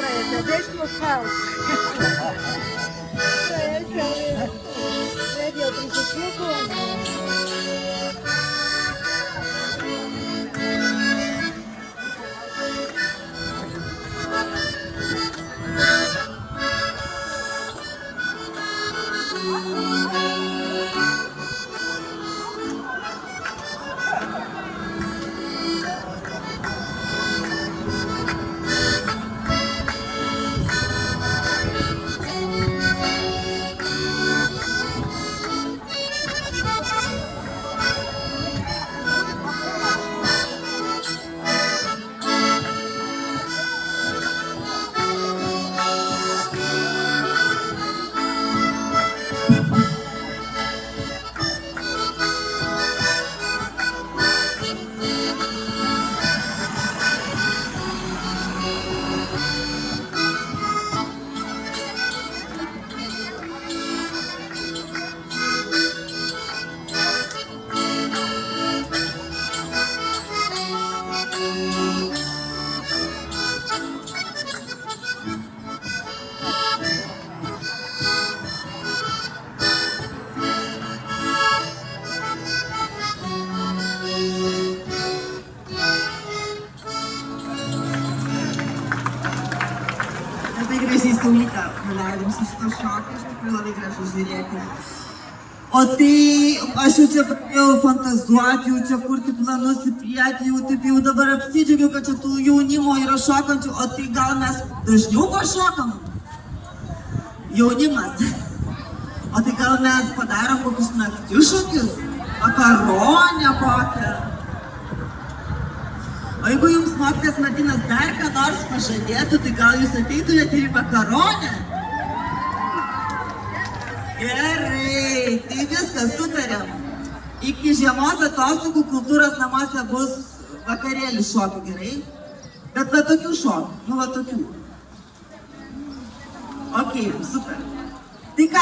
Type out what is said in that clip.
praiesia, deci nu fac. Praiesia, vedi, eu principiu Labai gražiai Saulytę praleidom su šito šokiu, iš tikrųjų labai gražu žiūrėti. O tai aš jau čia pradėjau fantazuoti, jau čia kurti planus į priekį, jau taip jau dabar apsidžiaugiau, kad čia tų jaunimo yra šokančių, o tai gal mes dažniau pašokam? Jaunimas. O tai gal mes padarom kokius naktišokius? Makaronę kokią? O jeigu jums mokytojas Martynas dar ką nors pažadėtų, tai gal jūs ateitumėte ir į makaronę? Gerai, tai viskas sutarėm. Iki žiemos atostogų kultūros namuose bus vakarėlis šokių, gerai? Bet va tokių šokių, nu va tokių. Ok, super. Tai ką?